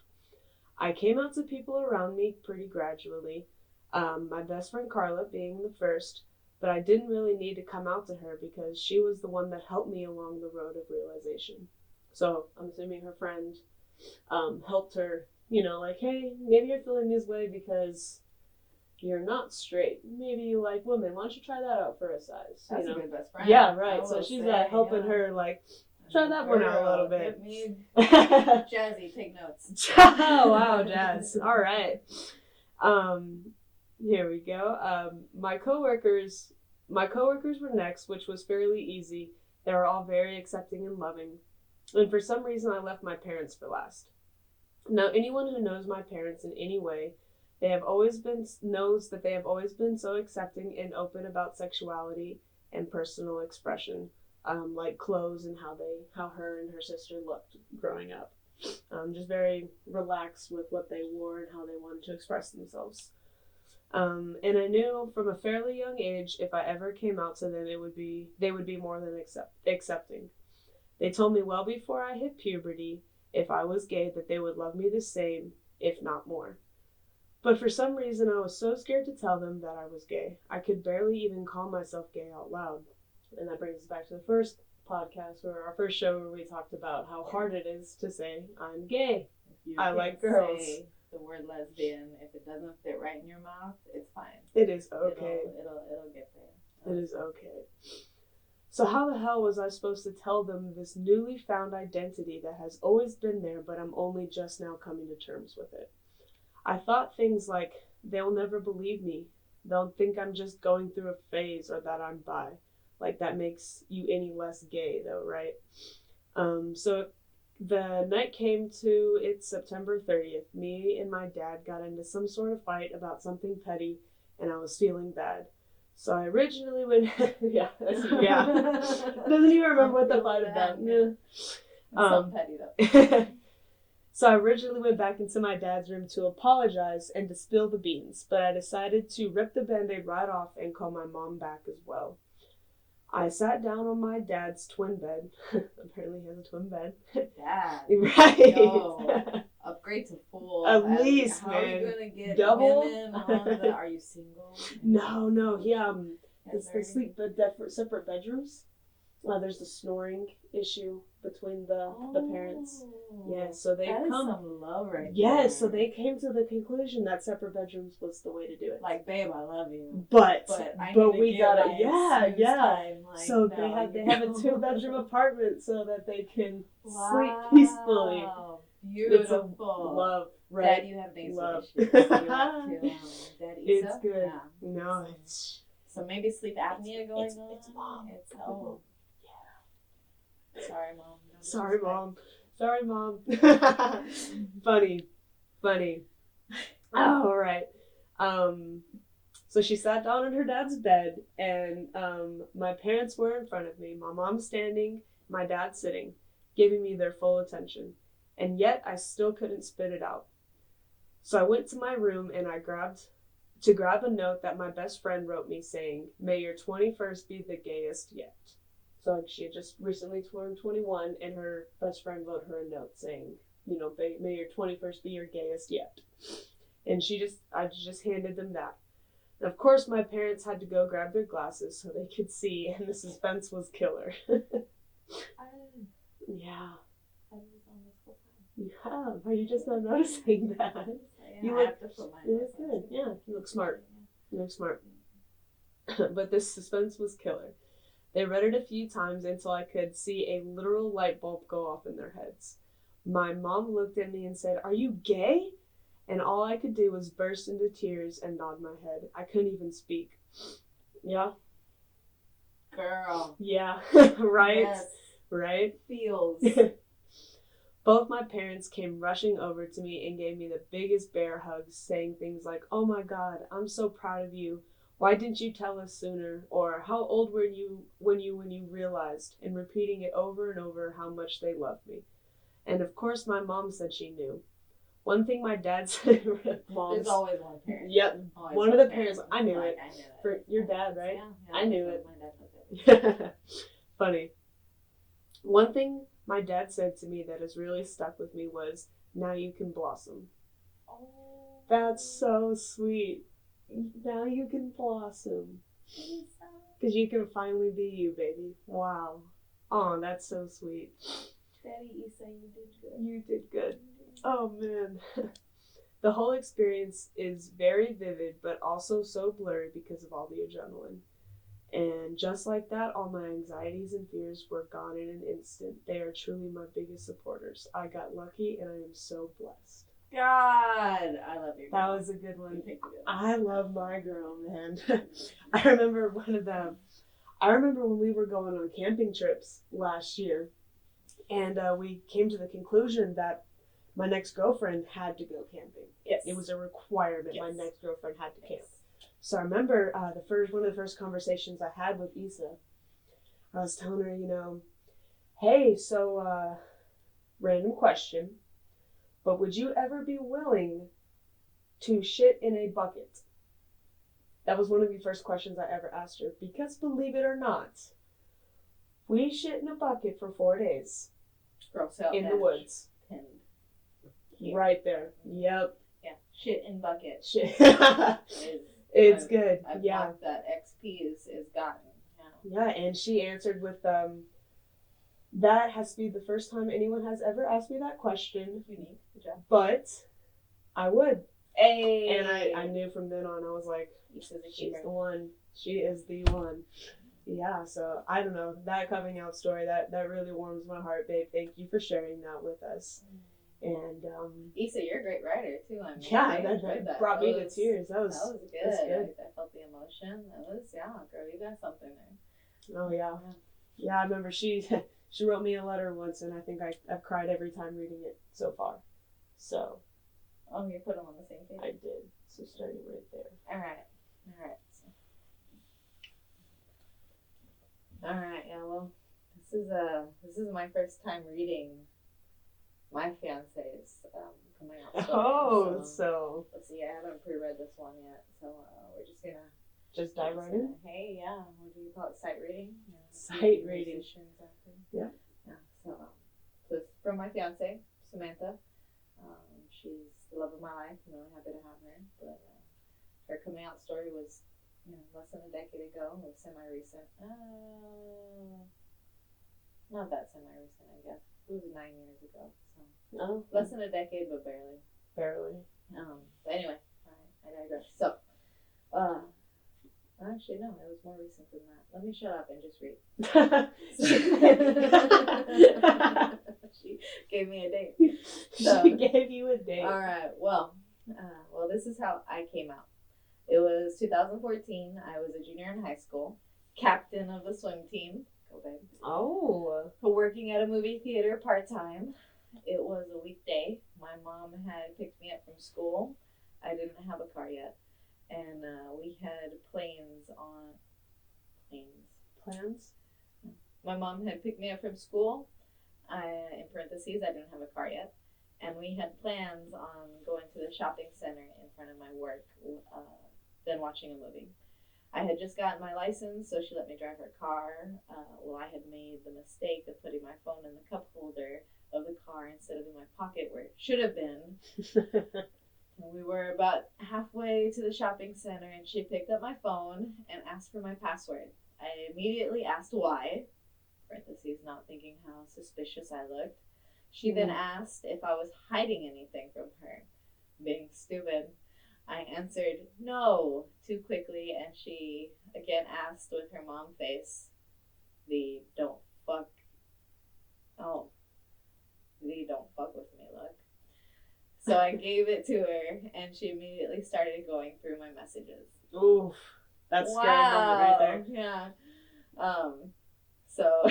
I came out to people around me pretty gradually, my best friend Carla being the first, but I didn't really need to come out to her because she was the one that helped me along the road of realization. So I'm assuming her friend helped her, like, hey, maybe you're feeling this way because you're not straight. Maybe you like women. Why don't you try that out for a size? That's a good best friend. Yeah, right. So she's helping her, like, try that one out a little bit. Jazzy, take notes. Oh, wow, Jazz. All right. Here we go. My coworkers were next, which was fairly easy. They were all very accepting and loving. And for some reason, I left my parents for last. Now, anyone who knows my parents in any way, knows that they have always been so accepting and open about sexuality and personal expression, like clothes and how her and her sister looked growing up. Just very relaxed with what they wore and how they wanted to express themselves. And I knew from a fairly young age, if I ever came out to them, they would be more than accepting. They told me well before I hit puberty, if I was gay, that they would love me the same, if not more. But for some reason, I was so scared to tell them that I was gay. I could barely even call myself gay out loud. And that brings us back to the first podcast, or our first show, where we talked about how hard it is to say, I'm gay. I like girls. Say the word lesbian, if it doesn't fit right in your mouth, it's fine. It is okay. It'll get there. It is okay. So how the hell was I supposed to tell them this newly found identity that has always been there, but I'm only just now coming to terms with it? I thought things like, they'll never believe me. They'll think I'm just going through a phase, or that I'm bi. Like, that makes you any less gay, though, right? So the night came to, it's September 30th. Me and my dad got into some sort of fight about something petty, and I was feeling bad. So I originally went, doesn't even remember what the fight about. Yeah. So petty though. So I originally went back into my dad's room to apologize and to spill the beans, but I decided to rip the Band-Aid right off and call my mom back as well. I sat down on my dad's twin bed. Apparently he has a twin bed. Dad. Right. No. Upgrade to full. At least, how man. How are you gonna get double? Women on the, are you single? No. He they sleep in separate bedrooms. There's a snoring issue between the parents. Yeah, so they that come. Is some love right Yeah, there. so they came to the conclusion that separate bedrooms was the way to do it. Like, babe, I love you, but I need we to got get it. Yeah. time. Like, so no, they have a 2-bedroom apartment so that they can sleep wow. peacefully. Beautiful. It's a love, right? Dad, you have nasal love. issues. You have to, Dad, it's good. Yeah. No, it's so maybe sleep apnea going on. It's mom. It's yeah. Sorry, mom. Sorry, mom. Funny. All right. So she sat down on her dad's bed, and my parents were in front of me. My mom standing, my dad sitting, giving me their full attention. And yet I still couldn't spit it out. So I went to my room and I grabbed a note that my best friend wrote me saying, "May your 21st be the gayest yet." So like, she had just recently turned 21, and her best friend wrote her a note saying, "May your 21st be your gayest yet." And I just handed them that. And of course, my parents had to go grab their glasses so they could see, and the suspense was killer. Yeah. You have. Are you just not noticing that? Yeah, I have to put mine. You look good. Yeah, you look smart. But this suspense was killer. They read it a few times until I could see a literal light bulb go off in their heads. My mom looked at me and said, "Are you gay?" And all I could do was burst into tears and nod my head. I couldn't even speak. Yeah. Girl. Yeah. Right? Yes. Right? Feels. Both my parents came rushing over to me and gave me the biggest bear hugs, saying things like, "Oh my God, I'm so proud of you. Why didn't you tell us sooner?" Or, "How old were you when you realized?" And repeating it over and over how much they loved me. And of course my mom said she knew. One thing my dad said, moms. There's always one parent. Yep. Always one of the parents, I knew it. For your dad, right? Yeah, I knew it. My dad knows it. Funny. One thing my dad said to me that has really stuck with me was, "Now you can blossom." Oh. That's so sweet. Now you can blossom. Because you can finally be you, baby. Wow. Oh, that's so sweet. Daddy Issa, you did good. You did good. Oh, man. The whole experience is very vivid, but also so blurry because of all the adrenaline. And just like that, all my anxieties and fears were gone in an instant. They are truly my biggest supporters. I got lucky, and I am so blessed. God, I love you. That was a good one. I love my girl, man. I remember when we were going on camping trips last year, and we came to the conclusion that my next girlfriend had to go camping. Yes. It was a requirement. Yes. My next girlfriend had to camp. So I remember one of the first conversations I had with Issa, I was telling her, "Hey, so random question, but would you ever be willing to shit in a bucket?" That was one of the first questions I ever asked her, because believe it or not, we shit in a bucket for 4 days. In the woods. Right there. Yep. Yeah. Shit in bucket. Shit. It's good. I've Yeah. marked that XP is gotten. Yeah, and she answered with, that has to be the first time anyone has ever asked me that question. Unique. Good job. But I would. Hey. And I knew from then on, I was like, she's the one. She is the one. Yeah, so I don't know. That coming out story, that really warms my heart, babe. Thank you for sharing that with us. And Issa, you're a great writer too. That brought me to tears. That was good. good. I felt the emotion. Girl, you got something there. Oh yeah. Yeah, I remember she wrote me a letter once, and I think I've cried every time reading it so far. So. Oh, you put them on the same page. I did. So starting right there. All right. Yeah, well, This is my first time reading my fiance's coming out story. Oh, so let's see. I haven't pre-read this one yet, so we're just gonna dive right in. Hey, yeah. What do you call it? Sight reading. Sight reading. Yeah. Yeah. So it's from my fiance Samantha. She's the love of my life. I'm really happy to have her. But her coming out story was, less than a decade ago. It was semi-recent. Not that semi-recent, I guess. It was 9 years ago. So less than a decade, but barely. Barely. But anyway, I digress. So, actually, no, it was more recent than that. Let me shut up and just read. She gave me a date. So, she gave you a date. All right. Well, this is how I came out. It was 2014. I was a junior in high school, captain of the swim team. Go babe. Oh. Working at a movie theater part-time. It was a weekday. My mom had picked me up from school. I didn't have a car yet. And we had plans. My mom had picked me up from school. In parentheses, I didn't have a car yet. And we had plans on going to the shopping center in front of my work, then watching a movie. I had just gotten my license, so she let me drive her car. I had made the mistake of putting my phone in the cup holder of the car instead of in my pocket where it should have been. And we were about halfway to the shopping center, and she picked up my phone and asked for my password. I immediately asked why, parentheses, not thinking how suspicious I looked. She then asked if I was hiding anything from her. Being stupid, I answered no too quickly, and she again asked with her mom face, the don't fuck with me look. So I gave it to her, and she immediately started going through my messages. Oof, that's scary moment right there. Yeah. So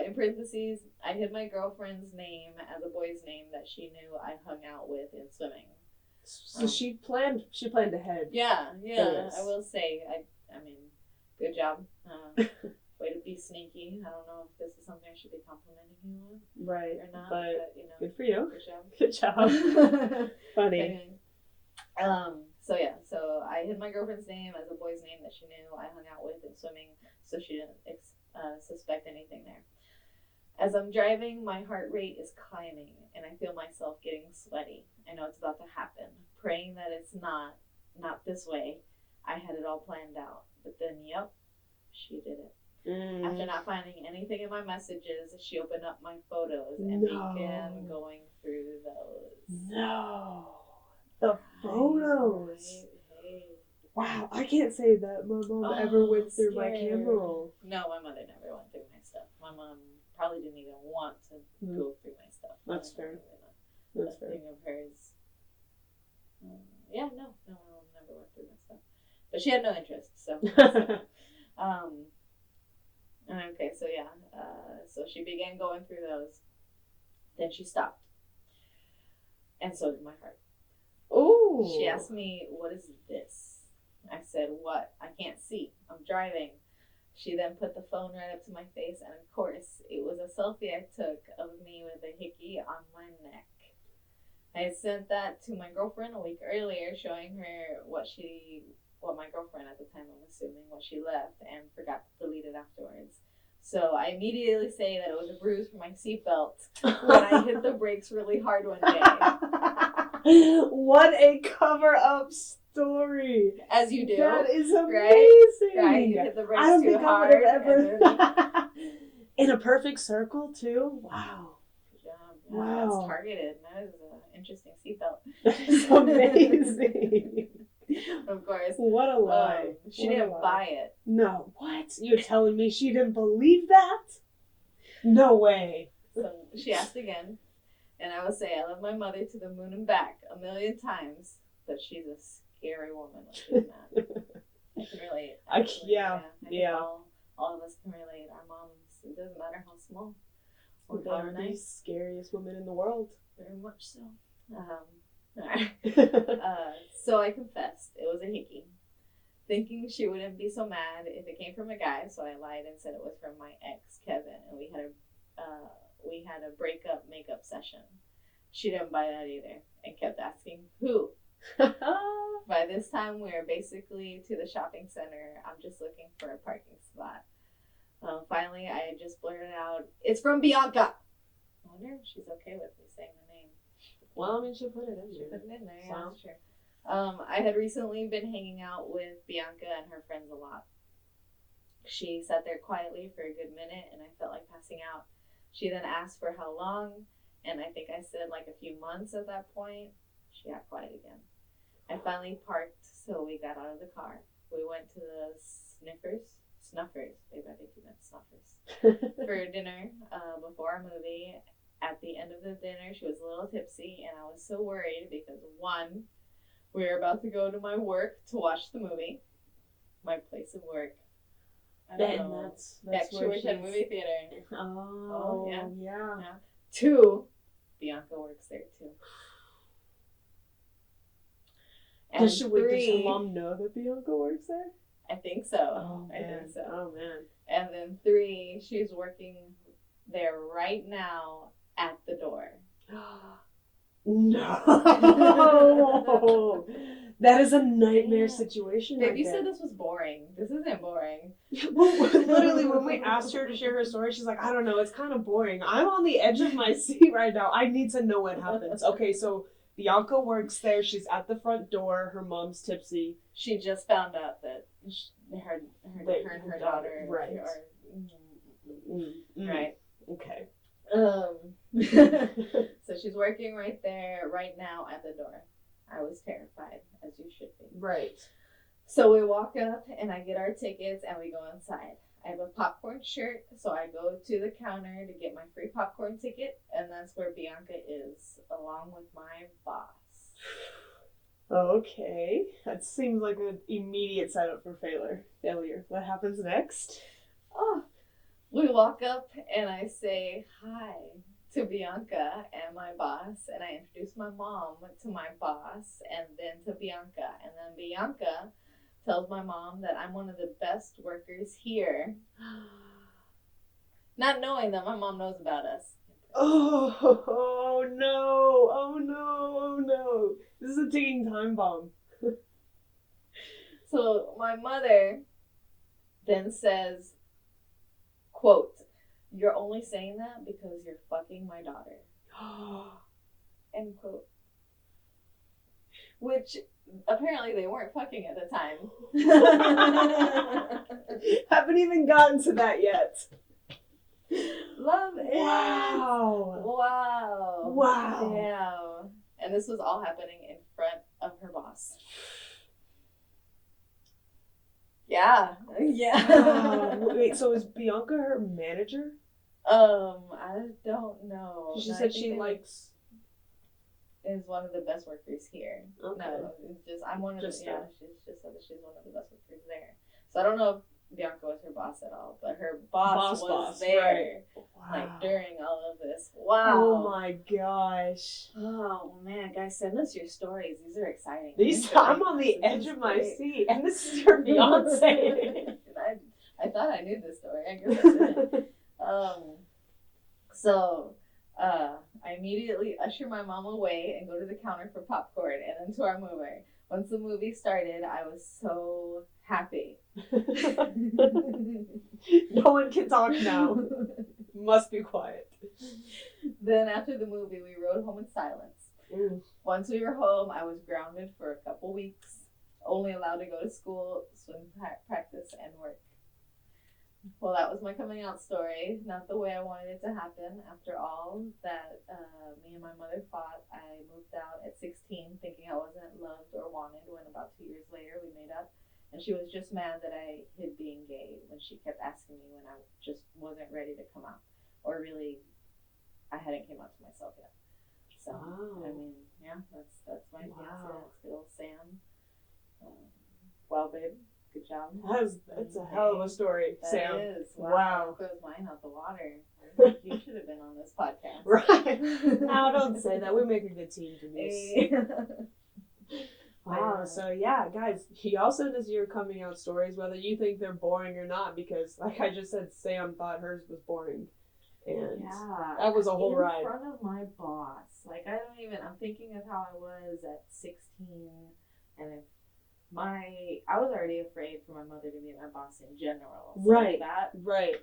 in parentheses, I hid my girlfriend's name as a boy's name that she knew I hung out with in swimming. So she planned ahead. Yeah. I will say, I mean, good job. Way to be sneaky. I don't know if this is something I should be complimenting you on. Right. Or not, but good for you. you. Good job. Funny. So I hid my girlfriend's name as a boy's name that she knew I hung out with in swimming, so she didn't suspect anything there. As I'm driving, my heart rate is climbing, and I feel myself getting sweaty. I know it's about to happen. Praying that it's not this way. I had it all planned out. But then, yep, she did it. After not finding anything in my messages, she opened up my photos and began going through those. No. The photos. Hey. Wow, I can't say that my mom ever went through my camera roll. No, my mother never went through my stuff. My mom probably didn't even want to go through my stuff. That's fair. That's fair. Thing of hers. My mom never went through my stuff. But she had no interest, so. Okay, so so she began going through those. Then she stopped. And so did my heart. Oh. She asked me, "What is this?" I said, "What? I can't see. I'm driving." She then put the phone right up to my face, and of course, it was a selfie I took of me with a hickey on my neck. I sent that to my girlfriend a week earlier, showing her what my girlfriend at the time, I'm assuming, what she left, and forgot to delete it afterwards. So I immediately say that it was a bruise from my seatbelt when I hit the brakes really hard one day. What a cover-up story! As you do. That is amazing! Right? You hit the brakes I don't too think hard. I would have ever... In a perfect circle, too? Wow. Good job. Yeah, wow. That's targeted. That is an interesting seatbelt. It's amazing. Of course. What a lie. She didn't buy it. No. What? You're telling me she didn't believe that? No way. So she asked again, and I would say I love my mother to the moon and back 1,000,000 times, but she's a scary woman when she's mad. I can relate. I think all of us can relate. Our moms, it doesn't matter how small. They are the scariest women in the world. Very much so. So I confessed. It was a hickey. thinking she wouldn't be so mad if it came from a guy, so I lied and said it was from my ex, Kevin, and we had a breakup makeup session. She didn't buy that either and kept asking who. By this time, we were basically to the shopping center. I'm just looking for a parking spot. Finally, I just blurted out, "It's from Bianca." I wonder if she's okay with me saying the name. Well, I mean, she put it in there. She put it in there, yeah, that's true. I had recently been hanging out with Bianca and her friends a lot. She sat there quietly for a good minute, and I felt like passing out. She then asked for how long, and I think I said like a few months at that point. She got quiet again. I finally parked, so we got out of the car. We went to the Snuffers, babe, I think you meant Snuffers, for dinner before our movie. At the end of the dinner, she was a little tipsy, and I was so worried because, one, we were about to go to my work to watch the movie, my place of work. I don't know. That's she works at a movie theater. Oh, yeah. Two, Bianca works there too. And does her mom know that Bianca works there? I think so. Oh, I think so. Oh, man. And then 3, she's working there right now at the door. No. That is a nightmare situation. Babe, you said this was boring. This isn't boring. Well, literally, when we asked her to share her story, she's like, I don't know, it's kind of boring. I'm on the edge of my seat right now. I need to know what happens. Okay, so Bianca works there. She's at the front door. Her mom's tipsy. She just found out that her and her daughter right. are... Right. Okay. So she's working right there, right now at the door. I was terrified, as you should be. Right. So we walk up, and I get our tickets, and we go inside. I have a popcorn shirt, so I go to the counter to get my free popcorn ticket, and that's where Bianca is, along with my boss. Okay. That seems like an immediate setup for failure. What happens next? Oh, we walk up, and I say hi to Bianca and my boss, and I introduce my mom to my boss, and then to Bianca. And then Bianca tells my mom that I'm one of the best workers here. Not knowing that my mom knows about us. Oh no. This is a ticking time bomb. So my mother then says, quote, "You're only saying that because you're fucking my daughter." End quote. Which apparently they weren't fucking at the time. Haven't even gotten to that yet. Love it. Wow. Damn. And this was all happening in front of her boss. Yeah. Wait, so is Bianca her manager? I don't know. She said she is one of the best workers here. Okay. No, it's just I'm one of just the yeah. She just said that she's one of the best workers there. So I don't know if Bianca was her boss at all, but her boss was there, right. Wow. like during all of this. Wow. Oh my gosh. Oh man, guys, send us your stories. These are exciting. I'm on the edge of my seat, and this is your fiance. I thought I knew this story. I guess I didn't. So I immediately usher my mom away and go to the counter for popcorn and then to our movie. Once the movie started, I was so happy. No one can talk now. Must be quiet. Then after the movie, we rode home in silence. Once we were home, I was grounded for a couple weeks, only allowed to go to school, swim practice, and work. Well, that was my coming out story. Not the way I wanted it to happen. After all that me and my mother fought, I moved out at 16 thinking I wasn't loved or wanted when about 2 years later we made up. And she was just mad that I hid being gay when she kept asking me when I just wasn't ready to come out. Or really, I hadn't came out to myself yet. So, I mean, yeah, that's my fiance. That's good old Sam. Well, babe. Good job. That's a hell of a story, Sam. That is. Wow. Blows mine out the water. You should have been on this podcast. Right. No, don't say that. We make a good team, Denise. Wow. So yeah, guys, y'all send us your coming out stories, whether you think they're boring or not, because like I just said, Sam thought hers was boring. And that was a whole ride. In front of my boss. Like, I'm thinking of how I was at 16, and if I was already afraid for my mother to meet my boss in general. So right. Right.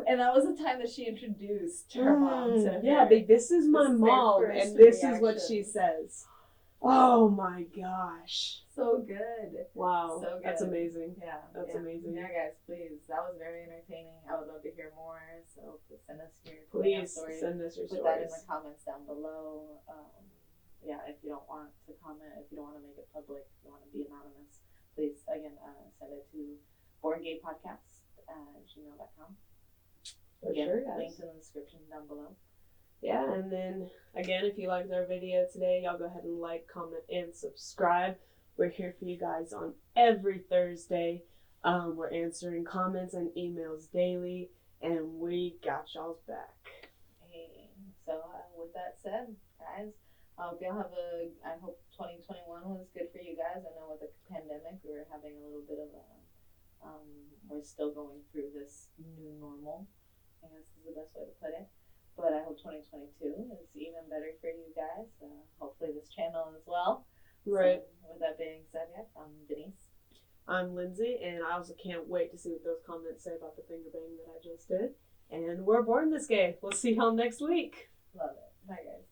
And that was the time that she introduced her mom to her. Yeah, this is my mom, and this is what she says. Oh my gosh. So good. Wow. So good. That's amazing. Yeah. That's amazing. Yeah, guys, please. That was very entertaining. I would love to hear more. So please send us your stories. Send us your stories. Put that in the comments down below. If you don't want to comment, if you don't want to make it public, if you want to be anonymous, please, again, send it to borngaypodcast@gmail.com. Again, links in the description down below. Yeah, and then again, if you liked our video today, y'all go ahead and like, comment, and subscribe. We're here for you guys on every Thursday. We're answering comments and emails daily, and we got y'all's back. Hey, so with that said, guys, I hope 2021 was good for you guys. I know with the pandemic, we were having a little bit of we're still going through this new normal, I guess is the best way to put it. But I hope 2022 is even better for you guys. Hopefully this channel as well. Right. So with that being said, guys, I'm Denise. I'm Lindsay, and I also can't wait to see what those comments say about the finger bang that I just did. And we're born this gay. We'll see y'all next week. Love it. Bye, guys.